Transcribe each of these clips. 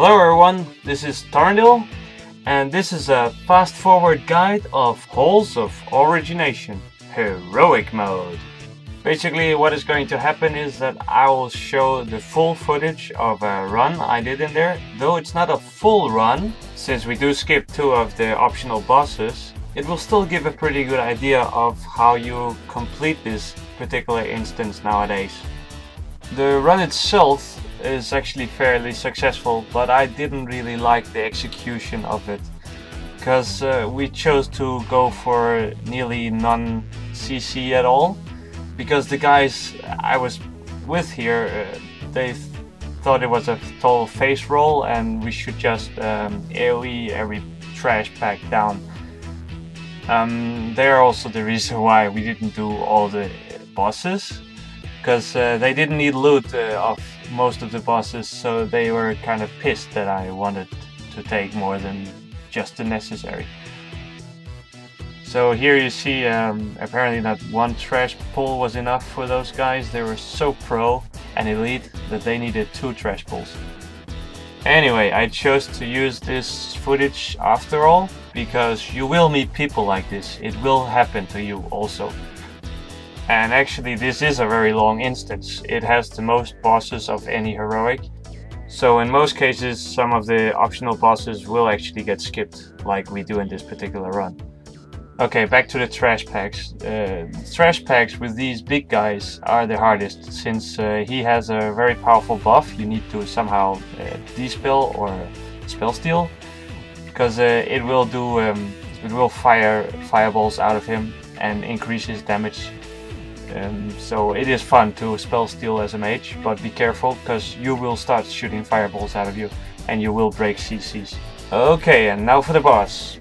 Hello everyone, this is Tarndil, and this is a fast-forward guide of Halls of Origination, Heroic Mode. Basically what is going to happen is that I will show the full footage of a run I did in there. Though it's not a full run, since we do skip 2 of the optional bosses, it will still give a pretty good idea of how you complete this particular instance nowadays. The run itself is actually fairly successful, but I didn't really like the execution of it, because we chose to go for nearly none CC at all, because the guys I was with here, they thought it was a total face roll and we should just AoE every trash pack down. They're also the reason why we didn't do all the bosses, because they didn't need loot of most of the bosses, so they were kind of pissed that I wanted to take more than just the necessary. So here you see apparently not one trash pull was enough for those guys. They were so pro and elite that they needed 2 trash pulls. Anyway, I chose to use this footage after all, because you will meet people like this. It will happen to you also. And actually this is a very long instance. It has the most bosses of any heroic. So in most cases some of the optional bosses will actually get skipped, like we do in this particular run. Okay, back to the trash packs. Trash packs with these big guys are the hardest, since he has a very powerful buff. You need to somehow dispel or spell steal, because it will do it will fire fireballs out of him and increase his damage. So it is fun to spell steal as a mage, but be careful, because you will start shooting fireballs out of you and you will break CCs. Okay, and now for the boss.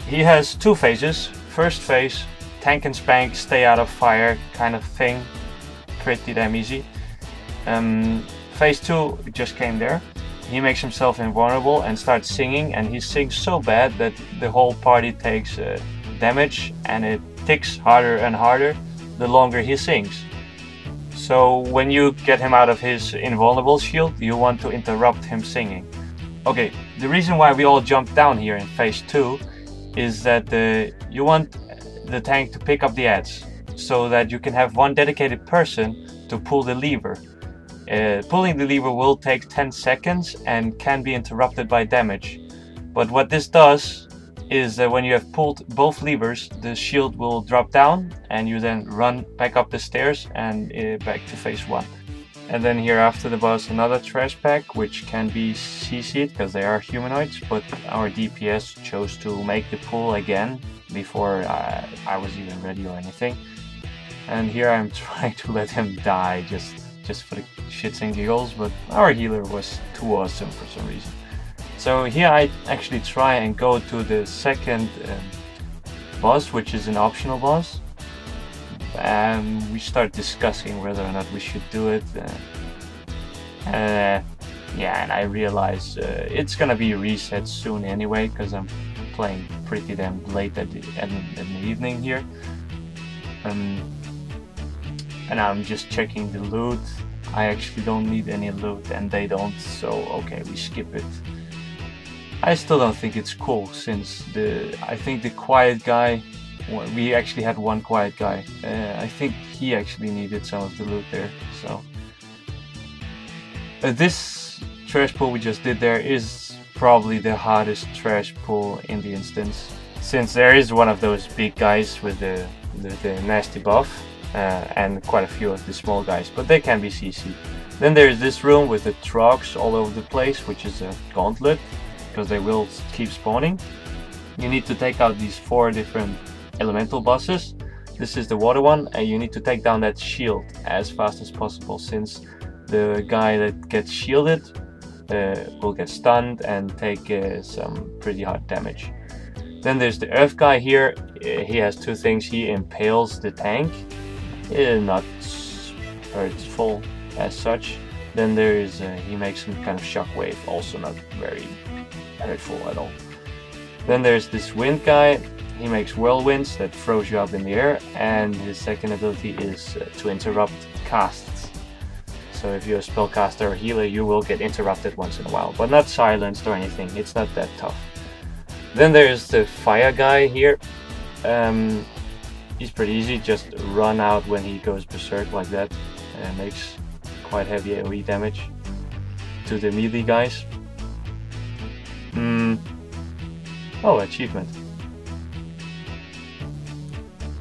He has 2 phases. First phase, tank and spank, stay out of fire kind of thing. Pretty damn easy. Phase 2 just came there. He makes himself invulnerable and starts singing, and he sings so bad that the whole party takes damage, and it ticks harder and harder the longer he sings. So when you get him out of his invulnerable shield, you want to interrupt him singing. Okay, the reason why we all jump down here in phase 2 is that you want the tank to pick up the adds, so that you can have one dedicated person to pull the lever. Pulling the lever will take 10 seconds and can be interrupted by damage. But what this does is that when you have pulled both levers, the shield will drop down and you then run back up the stairs and back to phase 1. And then here after the boss, another trash pack, which can be CC'd because they are humanoids, but our DPS chose to make the pull again before I was even ready or anything. And here I'm trying to let him die just for the shits and giggles, but our healer was too awesome for some reason. So here I actually try and go to the second boss, which is an optional boss. And we start discussing whether or not we should do it. Yeah, and I realize it's gonna be reset soon anyway, because I'm playing pretty damn late in the evening here. And I'm just checking the loot. I actually don't need any loot and they don't, so okay, we skip it. I still don't think it's cool, since I think the quiet guy, we actually had one quiet guy. I think he actually needed some of the loot there. So this trash pull we just did there is probably the hardest trash pull in the instance, since there is one of those big guys with the nasty buff and quite a few of the small guys, but they can be CC. Then there's this room with the trogs all over the place, which is a gauntlet, because they will keep spawning. You need to take out these 4 different elemental bosses. This is the water one, and you need to take down that shield as fast as possible, since the guy that gets shielded will get stunned and take some pretty hard damage. Then there's the earth guy here. He has 2 things. He impales the tank, not hurtful as such. Then there is he makes some kind of shockwave, also not very hurtful at all. Then there's this wind guy. He makes whirlwinds that throws you up in the air, and his second ability is to interrupt casts. So if you're a spellcaster or healer, you will get interrupted once in a while, but not silenced or anything. It's not that tough. Then there's the fire guy here. He's pretty easy. Just run out when he goes berserk like that. Makes quite heavy AoE damage to the melee guys. Oh, achievement.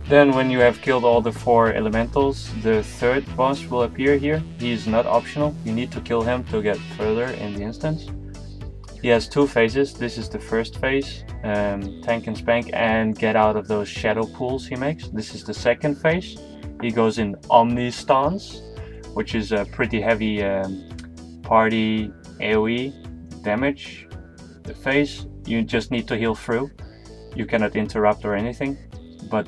Then when you have killed all the 4 elementals, the 3rd boss will appear here. He is not optional. You need to kill him to get further in the instance. He has 2 phases. This is the first phase, tank and spank and get out of those shadow pools he makes. This is the second phase. He goes in Omni stance, which is a pretty heavy party AoE damage phase. You just need to heal through. You cannot interrupt or anything. But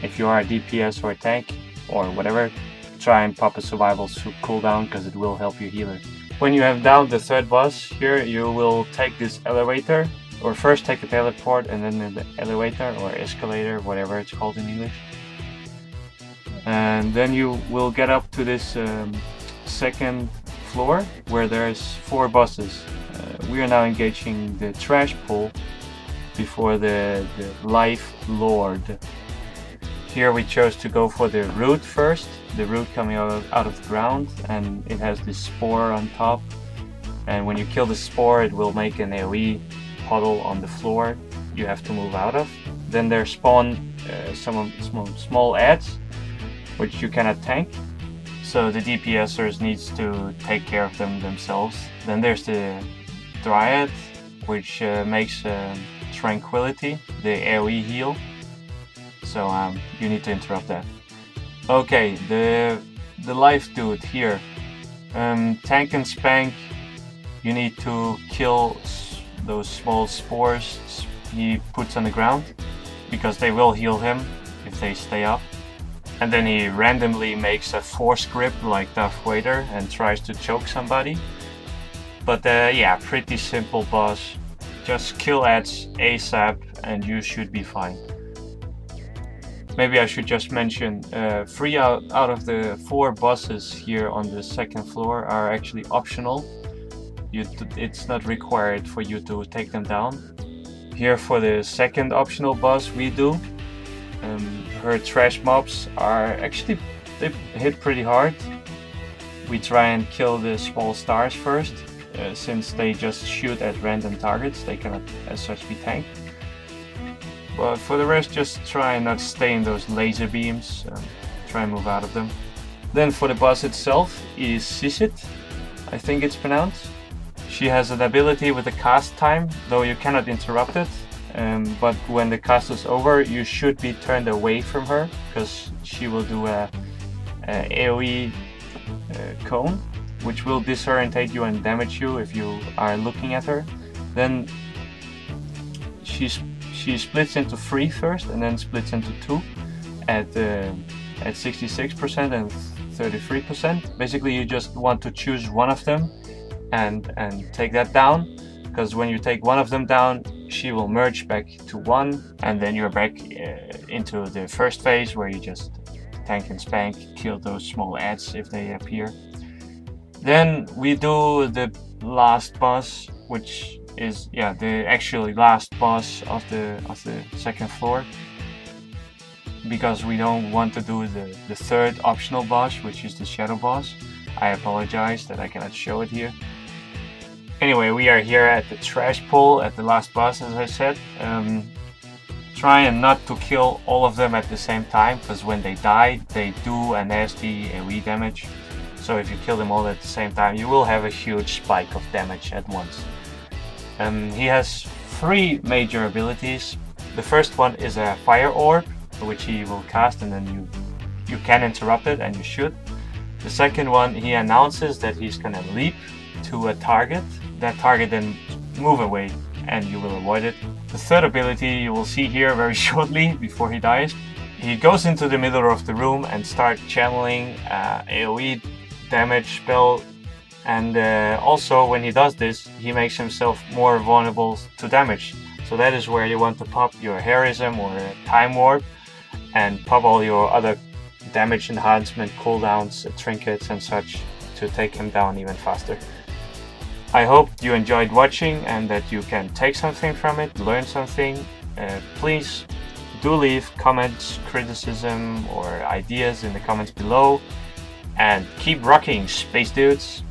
if you are a DPS or a tank or whatever, try and pop a survival cooldown because it will help your healer. When you have downed the 3rd boss here, you will take this elevator, or first take a teleport and then the elevator or escalator, whatever it's called in English. And then you will get up to this 2nd floor where there's 4 bosses. We are now engaging the trash pool before the Life Lord. Here we chose to go for the root first, the root coming out of the ground, and it has this spore on top. And when you kill the spore, it will make an AoE puddle on the floor you have to move out of. Then there spawn some small ads, which you cannot tank. So the DPSers needs to take care of them themselves. Then there's the Dryad, which makes Tranquility, the AoE heal. So you need to interrupt that. Okay, the life dude here. Tank and spank, you need to kill those small spores he puts on the ground, because they will heal him if they stay up. And then he randomly makes a force grip like Darth Vader and tries to choke somebody. But yeah, pretty simple boss. Just kill ads ASAP and you should be fine. Maybe I should just mention, 3 out of the 4 bosses here on the 2nd floor are actually optional. It's not required for you to take them down. Here for the 2nd optional boss we do. Her trash mobs are actually, they hit pretty hard. We try and kill the small stars first, since they just shoot at random targets, they cannot as such be tanked. But for the rest, just try and not stay in those laser beams, try and move out of them. Then for the boss itself is Sisit, I think it's pronounced. She has an ability with a cast time, though you cannot interrupt it. But when the cast is over, you should be turned away from her, because she will do a AoE cone, which will disorientate you and damage you if you are looking at her. Then she splits into 3 first, and then splits into 2 at 66% and 33%. Basically, you just want to choose one of them and take that down, because when you take one of them down, she will merge back to 1, and then you're back into the first phase where you just tank and spank, kill those small ads if they appear. Then we do the last boss, which is the actually last boss of the 2nd floor, because we don't want to do the 3rd optional boss, which is the shadow boss. I apologize that I cannot show it here. Anyway, we are here at the trash pool at the last boss, as I said. Try and not to kill all of them at the same time, because when they die, they do a nasty AoE damage. So if you kill them all at the same time, you will have a huge spike of damage at once. He has 3 major abilities. The first one is a fire orb, which he will cast, and then you can interrupt it, and you should. The second one, he announces that he's gonna leap to a target. That target then move away, and you will avoid it. The third ability you will see here very shortly before he dies. He goes into the middle of the room and starts channeling AoE damage spell, and also when he does this, he makes himself more vulnerable to damage. So that is where you want to pop your Heroism or Time Warp and pop all your other damage enhancement, cooldowns, trinkets and such to take him down even faster. I hope you enjoyed watching and that you can take something from it, learn something. Please do leave comments, criticism or ideas in the comments below, and keep rocking, space dudes!